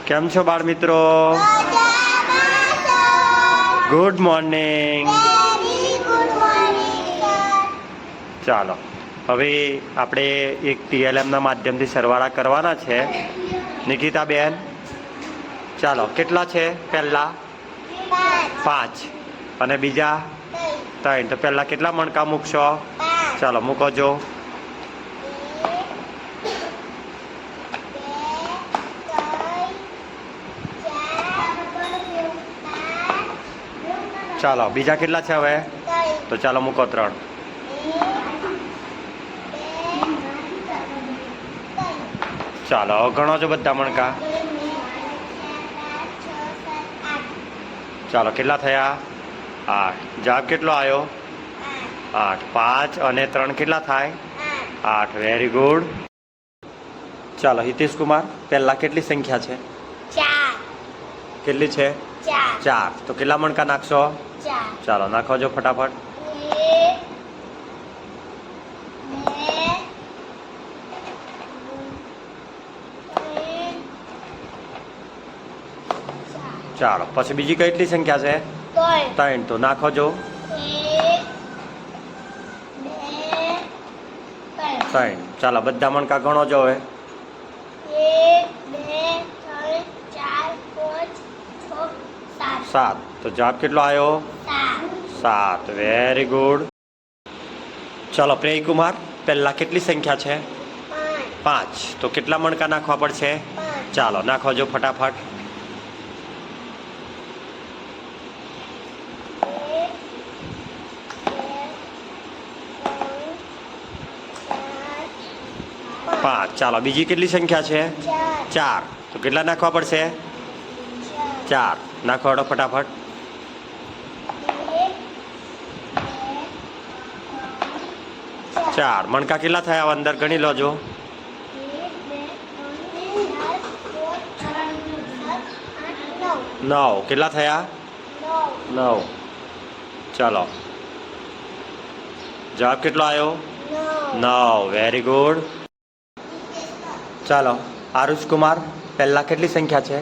કેમ છો બાળ મિત્રો? Good morning. ચાલો હવે આપણે એક TLMના માધ્યમથી સરવાળા કરવાના છે. નિકિતા બેન, ચાલો કેટલા છે? પહેલા 5 અને બીજા 3. તો પહેલા કેટલા મણકા મૂકશો? ચાલો મૂકો જો. ચાલો બીજા કેટલા છે હવે? તો ચાલો મૂકો 3. ચાલો ગણો છો બધા મણકા. ચાલો કેટલા થયા? 8. જવાબ કેટલો આવ્યો? 8. 5 અને 3 કેટલા થાય? 8. Very good. ચાલો હિતેશ કુમાર, પહેલા કેટલી સંખ્યા છે? 4. કેટલી છે? 4. તો કેટલા મણકા નાખશો? 4. ચાલો નાખો જો ફટાફટ. 4. પછી બીજી કેટલી સંખ્યા છે? 3. તો નાખો જો. 3. ચાલો બધા મણકા ગણો જો હવે. 7. તો જવાબ કેટલો આવ્યો? 7. Very good. ચાલો પ્રેય કુમાર, પહેલા કેટલી સંખ્યા છે? 5. તો કેટલા મણકા નાખવા પડશે? ચાલો નાખો જો ફટાફટ. 5. ચાલો બીજી કેટલી સંખ્યા છે? 4. તો કેટલા નાખવા પડશે? 4. નાખો હડો ફટાફટ. 4 મણકા કેટલા થયા અંદર ગણી લો જો. 9. કેટલા થયા? 9. ચાલો જવાબ કેટલો આવ્યો? 9. Very good. ચાલો આરુષ કુમાર, પહેલા કેટલી સંખ્યા છે?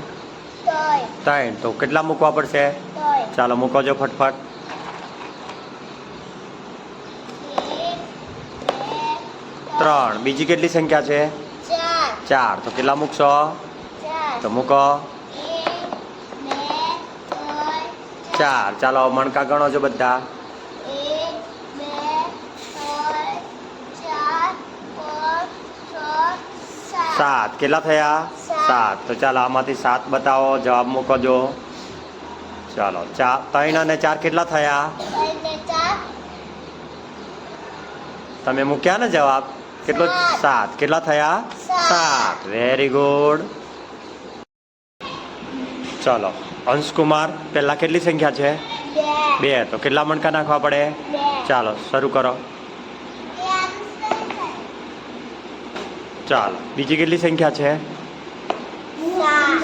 3. તો કેટલા મૂકવા પડશે? ચાલો મૂકો જો ફટફટ. 3. બીજી કેટલી સંખ્યા છે? 4. તો કેટલા મૂકશો? તો મૂકો. 4. ચાલો મણકા ગણો છો બધા. 7. કેટલા થયા? 7. તો ચાલો આમાંથી 7 બતાવો, જવાબ મૂકો જો. ચાલો 3 અને 4 કેટલા થયા? તમે મૂક્યા ને જવાબ કેટલો? 7. કેટલા થયા? 7. Very good. ચાલો અંશકુમાર, પહેલા કેટલી સંખ્યા છે? 2. તો કેટલા મણકા નાખવા પડે? ચાલો શરૂ કરો. ચાલો બીજી કેટલી સંખ્યા છે?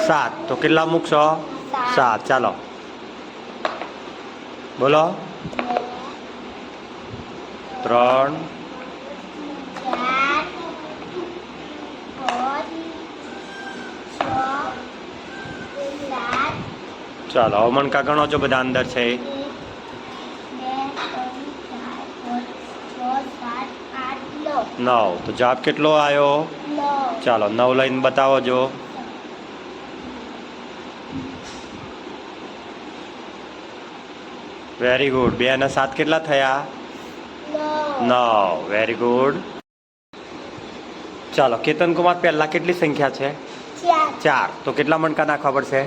7. તો કેટલા મૂકશો? 7. ચાલો બોલો. 3. ચાલો હવે મણકા ગણો છો બધા અંદર છે. 9. તો જવાબ કેટલો આવ્યો? ચાલો 9 લઈને બતાવો જો. Very good. 2 અને 7 કેટલા થયા? 9. Very good. ચાલો કેતન કુમાર, પહેલા કેટલી સંખ્યા છે? 4. તો કેટલા મણકા નાખવા પડશે?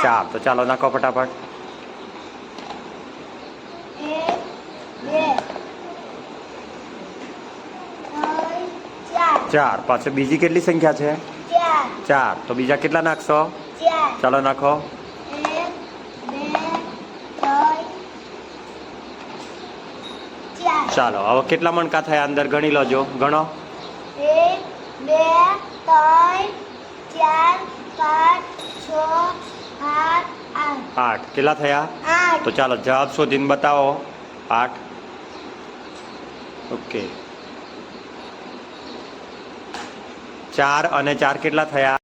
4. તો ચાલો નાખો ફટાફટ. 4. પાછળ બીજી કેટલી સંખ્યા છે? 4. તો બીજા કેટલા નાખશો? ચાલો નાખો. 4. ચાલો હવે કેટલા મણકા થયા અંદર ગણી લો જો. ગણો. 1 2 3 4 5 6 8 8. કેટલા થયા? 8. તો ચાલો જવાબ શોધીને બતાવો. 8. ઓકે. 4 અને 4 કેટલા થયા?